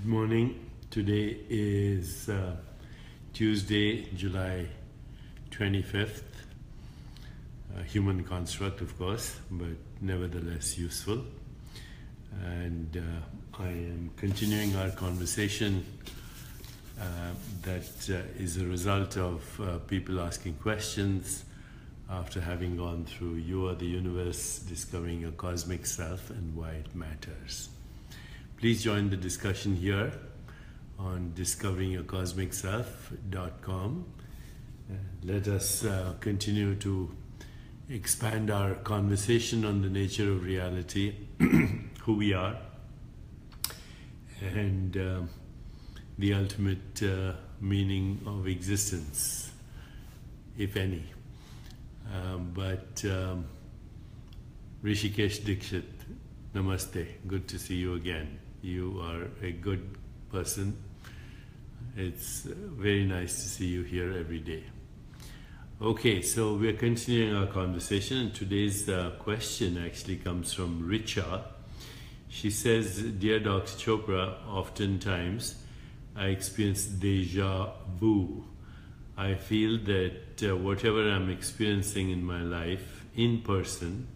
morning. Today is Tuesday, July 25th. A human construct, of course, but nevertheless useful. And I am continuing our conversation that is a result of people asking questions after having gone through You Are the Universe, Discovering Your Cosmic Self and Why It Matters. Please join the discussion here on discoveringyourcosmicself.com. Let us continue to expand our conversation on the nature of reality, who we are, and the ultimate meaning of existence, if any. But Rishikesh Dikshit, namaste. Good to see you again. You are a good person. It's very nice to see you here every day. Okay, so we're continuing our conversation, and today's question actually comes from Richa. She says, Dear Dr. Chopra, oftentimes I experience deja vu. I feel that whatever I'm experiencing in my life, in person,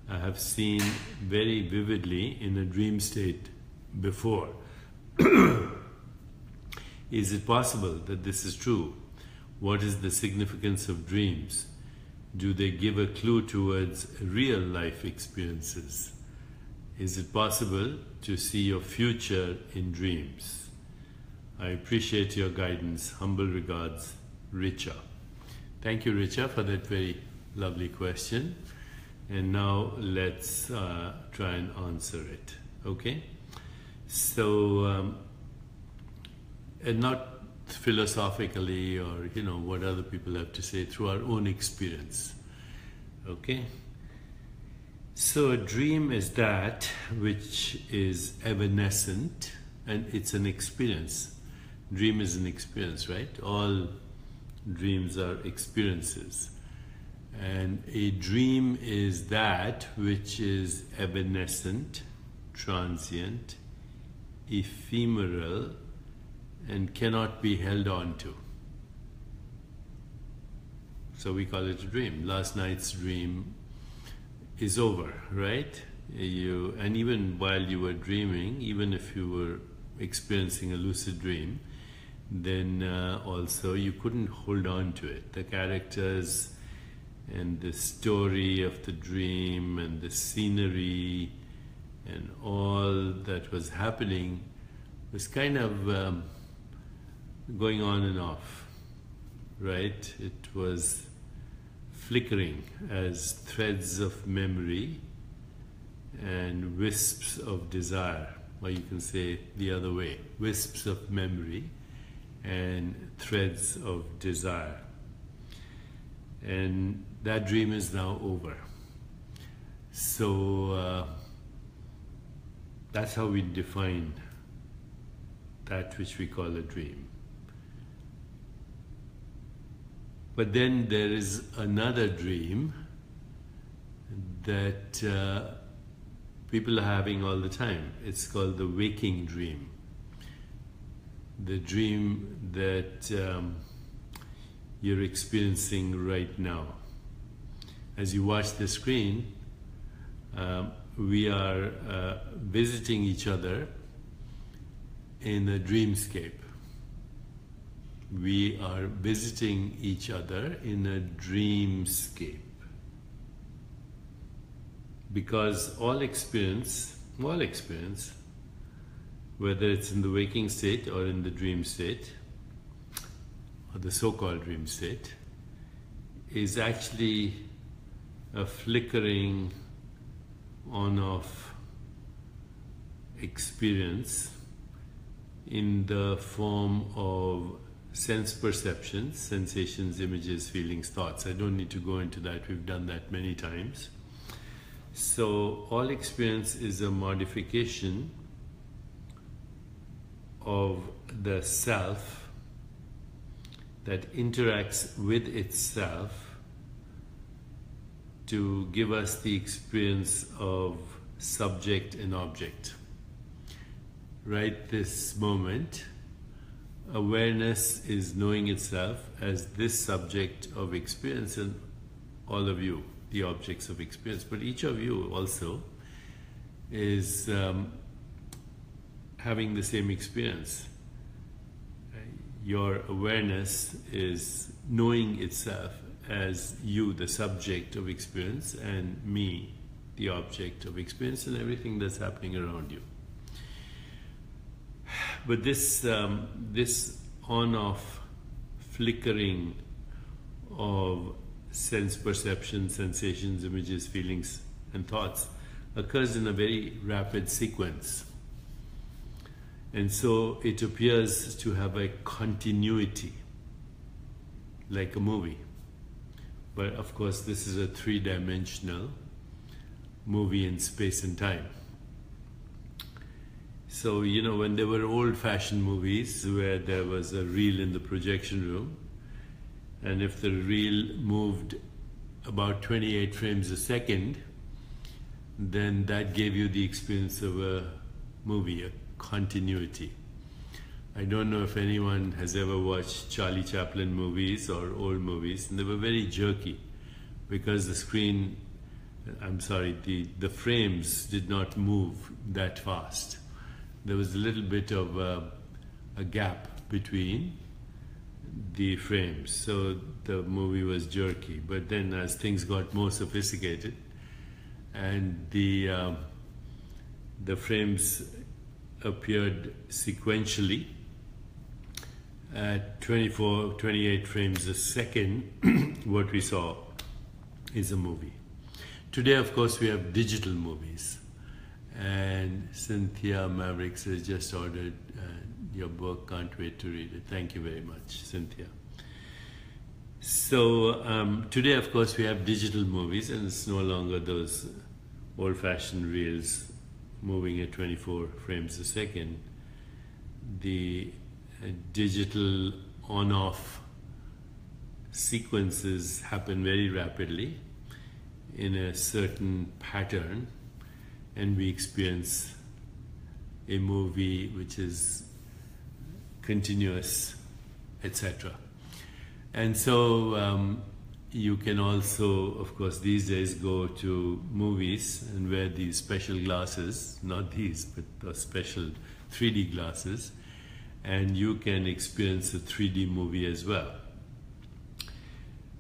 I have seen very vividly in a dream state before. Is it possible that this is true? What is the significance of dreams? Do they give a clue towards real life experiences? Is it possible to see your future in dreams? I appreciate your guidance. Humble regards, Richa. Thank you, Richa, for that very lovely question. And now let's try and answer it. Okay? So, and not philosophically or what other people have to say, through our own experience. Okay? So a dream is that which is evanescent, and it's an experience. Dream is an experience, right? All dreams are experiences. And a dream is that which is evanescent, transient, ephemeral, and cannot be held on to. So we call it a dream. Last night's dream is over, right? And even while you were dreaming, even if you were experiencing a lucid dream, then also you couldn't hold on to it. The characters and the story of the dream and the scenery and all that was happening was kind of going on and off, right? It was flickering as threads of memory and wisps of desire, or you can say the other way, wisps of memory and threads of desire. And that dream is now over. So that's how we define that which we call a dream. But then there is another dream that people are having all the time. It's called the waking dream. The dream that you're experiencing right now. As you watch the screen, we are visiting each other in a dreamscape. We are visiting each other in a dreamscape. Because all experience, whether it's in the waking state or in the dream state, or the so-called dream state, is actually a flickering on-off experience in the form of sense perceptions, sensations, images, feelings, thoughts. I don't need to go into that. We've done that many times. So all experience is a modification of the self that interacts with itself to give us the experience of subject and object. right this moment, awareness is knowing itself as this subject of experience, and all of you, the objects of experience. But each of you also is having the same experience. Your awareness is knowing itself as you, the subject of experience, and me, the object of experience, and everything that's happening around you. But this on-off flickering of sense perception, sensations, images, feelings, and thoughts occurs in a very rapid sequence. And so it appears to have a continuity, like a movie. But of course, this is a three-dimensional movie in space and time. So, you know, when there were old-fashioned movies where there was a reel in the projection room, and if the reel moved about 28 frames a second, then that gave you the experience of a movie, a continuity. I don't know if anyone has ever watched Charlie Chaplin movies or old movies, and they were very jerky because the frames did not move that fast. There was a little bit of a gap between the frames, so the movie was jerky. But then as things got more sophisticated and the frames appeared sequentially at 24, 28 frames a second, what we saw is a movie. Today, of course, we have digital movies. And Cynthia Mavericks has just ordered your book. Can't wait to read it. Thank you very much, Cynthia. So today, of course, we have digital movies, and it's no longer those old-fashioned reels moving at 24 frames a second. The digital on-off sequences happen very rapidly in a certain pattern, and we experience a movie which is continuous, etc. And so you can also, of course, these days go to movies and wear these special glasses, not these, but the special 3D glasses, and you can experience a 3D movie as well.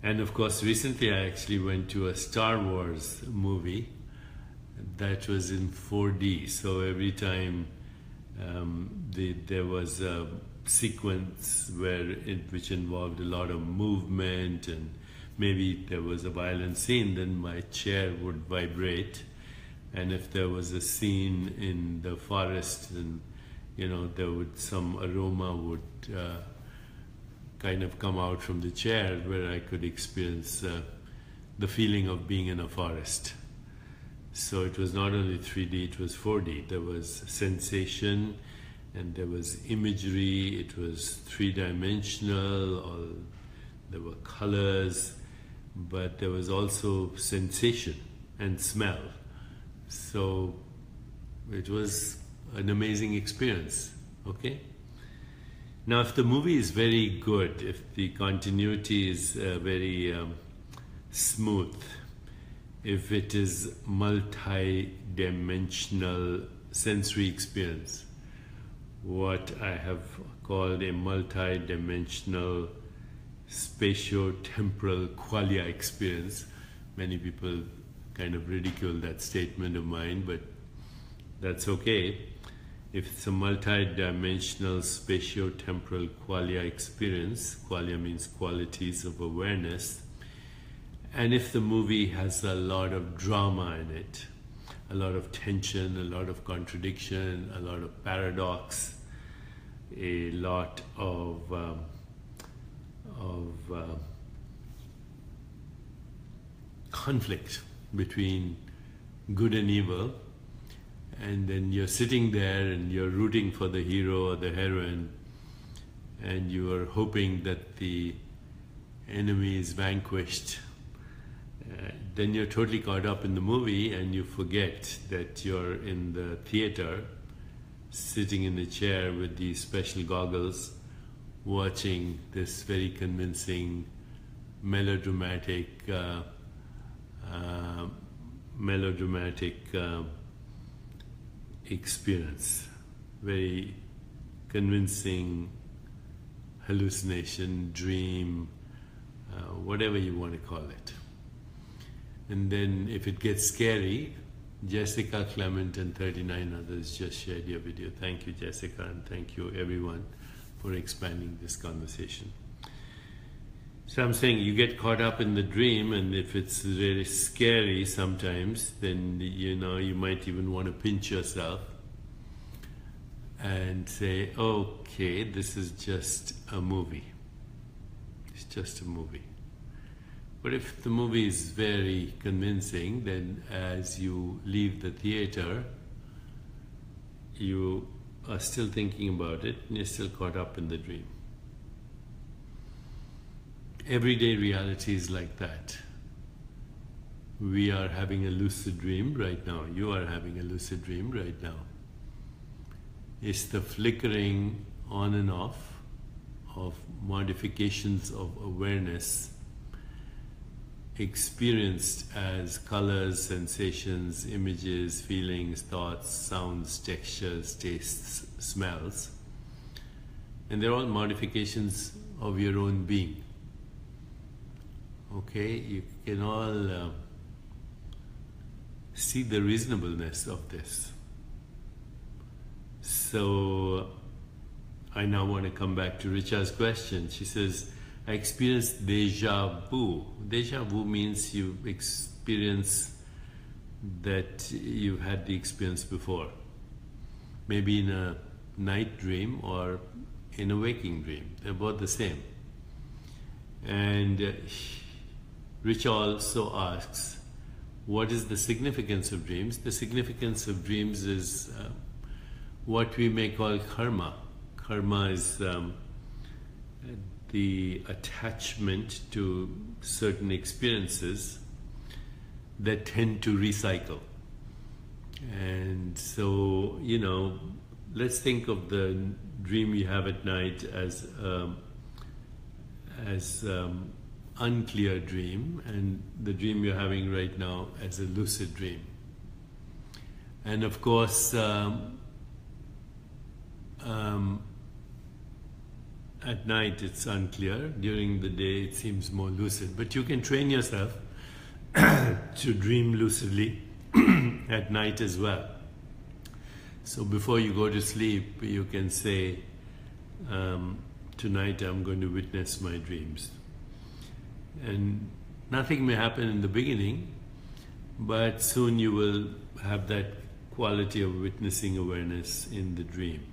And of course, recently I actually went to a Star Wars movie that was in 4D. So every time there was a sequence which involved a lot of movement, and maybe there was a violent scene, then my chair would vibrate. And if there was a scene in the forest, then some aroma would kind of come out from the chair, where I could experience the feeling of being in a forest. So it was not only 3D, it was 4D. There was sensation and there was imagery. It was three-dimensional, there were colors, but there was also sensation and smell. So it was an amazing experience, okay? Now, if the movie is very good, if the continuity is very smooth, if it is multi-dimensional sensory experience, what I have called a multi-dimensional spatio-temporal qualia experience. Many people kind of ridicule that statement of mine, but that's okay. If it's a multi-dimensional spatio-temporal qualia experience, qualia means qualities of awareness, and if the movie has a lot of drama in it, a lot of tension, a lot of contradiction, a lot of paradox, a lot of conflict between good and evil, and then you're sitting there and you're rooting for the hero or the heroine, and you are hoping that the enemy is vanquished, then you're totally caught up in the movie and you forget that you're in the theater sitting in a chair with these special goggles, watching this very convincing, melodramatic experience, very convincing hallucination, dream, whatever you want to call it. And then if it gets scary, Jessica, Clement and 39 others just shared your video. Thank you, Jessica, and thank you everyone for expanding this conversation. So I'm saying you get caught up in the dream, and if it's really scary sometimes, then you might even want to pinch yourself and say, okay, this is just a movie. It's just a movie. But if the movie is very convincing, then as you leave the theater, you are still thinking about it and you're still caught up in the dream. Everyday reality is like that. We are having a lucid dream right now. You are having a lucid dream right now. It's the flickering on and off of modifications of awareness experienced as colors, sensations, images, feelings, thoughts, sounds, textures, tastes, smells. And they're all modifications of your own being. Okay, you can all see the reasonableness of this. So I now want to come back to Richa's question. She says, I experienced deja vu. Deja vu means you experience that you've had the experience before. Maybe in a night dream or in a waking dream. They're both the same. And Richa also asks, what is the significance of dreams? The significance of dreams is what we may call karma. Karma is the attachment to certain experiences that tend to recycle. And so, let's think of the dream you have at night as unclear dream, and the dream you're having right now as a lucid dream. And of course, at night it's unclear, during the day it seems more lucid, but you can train yourself to dream lucidly at night as well. So before you go to sleep, you can say, tonight I'm going to witness my dreams. And nothing may happen in the beginning, but soon you will have that quality of witnessing awareness in the dream.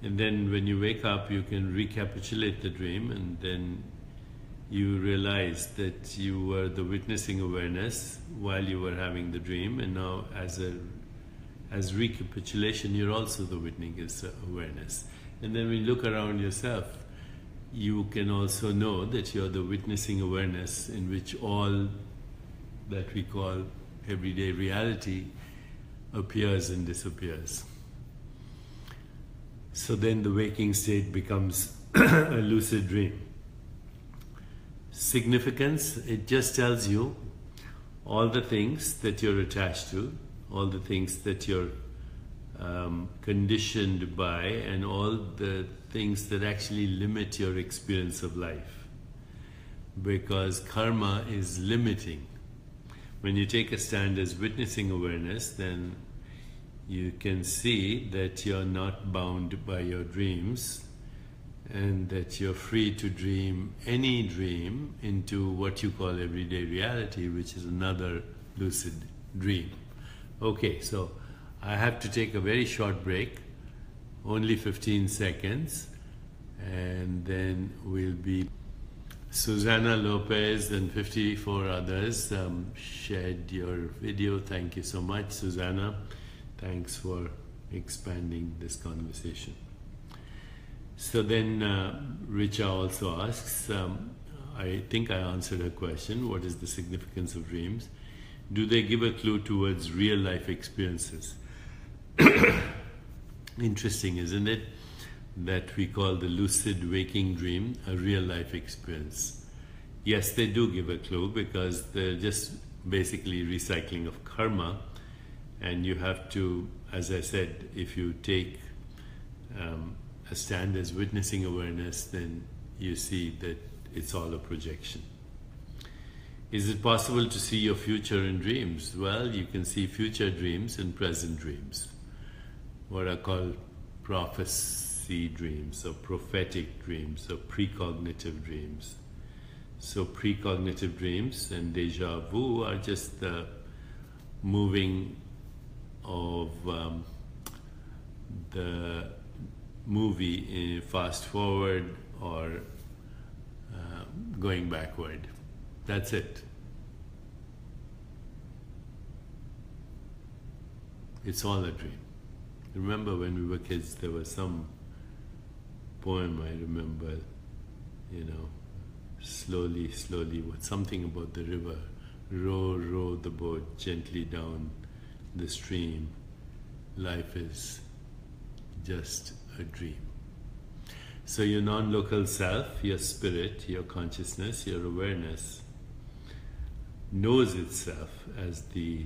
And then when you wake up, you can recapitulate the dream, and then you realize that you were the witnessing awareness while you were having the dream, and now as recapitulation, you're also the witnessing awareness. And then when you look around yourself, you can also know that you're the witnessing awareness in which all that we call everyday reality appears and disappears. So then the waking state becomes a lucid dream. Significance, it just tells you all the things that you're attached to, all the things that you're conditioned by, and all the things that actually limit your experience of life. Because karma is limiting. When you take a stand as witnessing awareness, then you can see that you're not bound by your dreams, and that you're free to dream any dream into what you call everyday reality, which is another lucid dream. Okay, so I have to take a very short break, only 15 seconds, and then we'll be... Susanna Lopez and 54 others shared your video. Thank you so much, Susanna. Thanks for expanding this conversation. So then Richa also asks, I think I answered her question, what is the significance of dreams? Do they give a clue towards real life experiences? Interesting, isn't it? That we call the lucid waking dream a real life experience. Yes, they do give a clue because they're just basically recycling of karma, and you have to, as I said, if you take a stand as witnessing awareness, then you see that it's all a projection. Is it possible to see your future in dreams? Well, you can see future dreams and present dreams, what are called prophecy dreams or prophetic dreams or precognitive dreams. So precognitive dreams and deja vu are just the moving of the movie in fast forward or going backward. That's it. It's all a dream. Remember when we were kids, there was some poem I remember, slowly, with something about the river. Row, row the boat gently down the stream. Life is just a dream. So your non-local self, your spirit, your consciousness, your awareness knows itself as the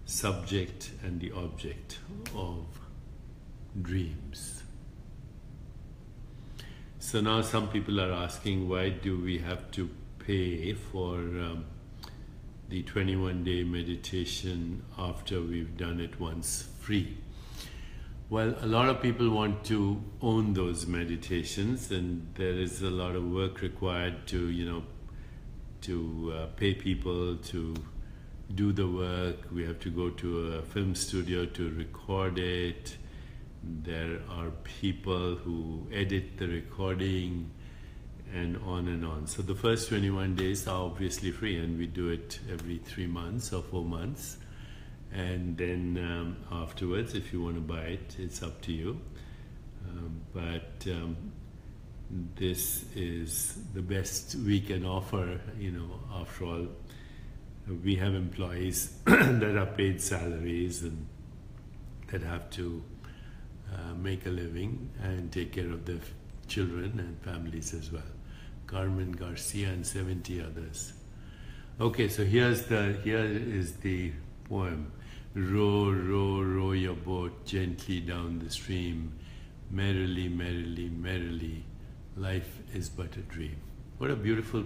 subject and the object of dreams. So now some people are asking, why do we have to pay for the 21-day meditation after we've done it once free? Well, a lot of people want to own those meditations, and there is a lot of work required to, pay people to do the work. We have to go to a film studio to record it. There are people who edit the recording, and on and on. So the first 21 days are obviously free, and we do it every 3 months or 4 months. And then afterwards, if you want to buy it, it's up to you. But this is the best we can offer, after all. We have employees that are paid salaries and that have to make a living and take care of their children and families as well. Carmen Garcia and 70 others. Okay, so here is the poem. Row, row, row your boat gently down the stream. Merrily, merrily, merrily, life is but a dream. What a beautiful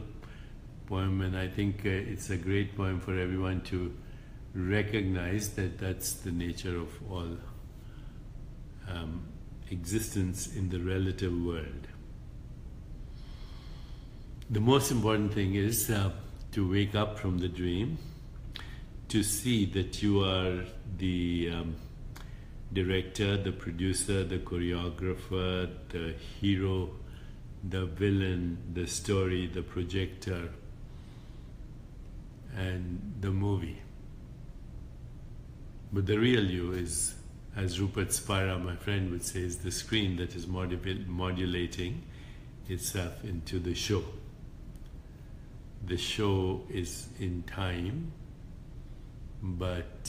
poem, and I think it's a great poem for everyone to recognize that that's the nature of all existence in the relative world. The most important thing is to wake up from the dream, to see that you are the director, the producer, the choreographer, the hero, the villain, the story, the projector, and the movie. But the real you is, as Rupert Spira, my friend, would say, is the screen that is modulating itself into the show. The show is in time, but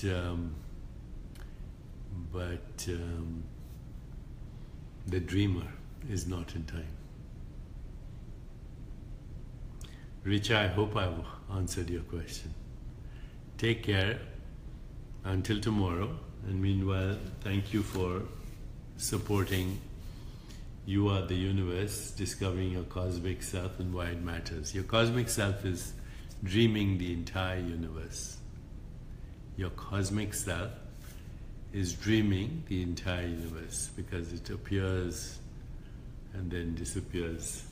the dreamer is not in time. Richa, I hope I've answered your question. Take care until tomorrow, and meanwhile, thank you for supporting You Are the Universe, discovering your cosmic self and why it matters. Your cosmic self is dreaming the entire universe. Your cosmic self is dreaming the entire universe because it appears and then disappears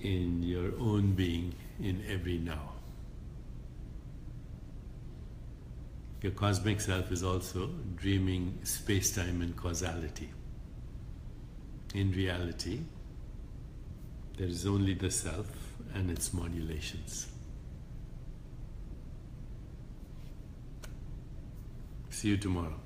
in your own being in every now. Your cosmic self is also dreaming space-time and causality. In reality, there is only the self and its modulations. See you tomorrow.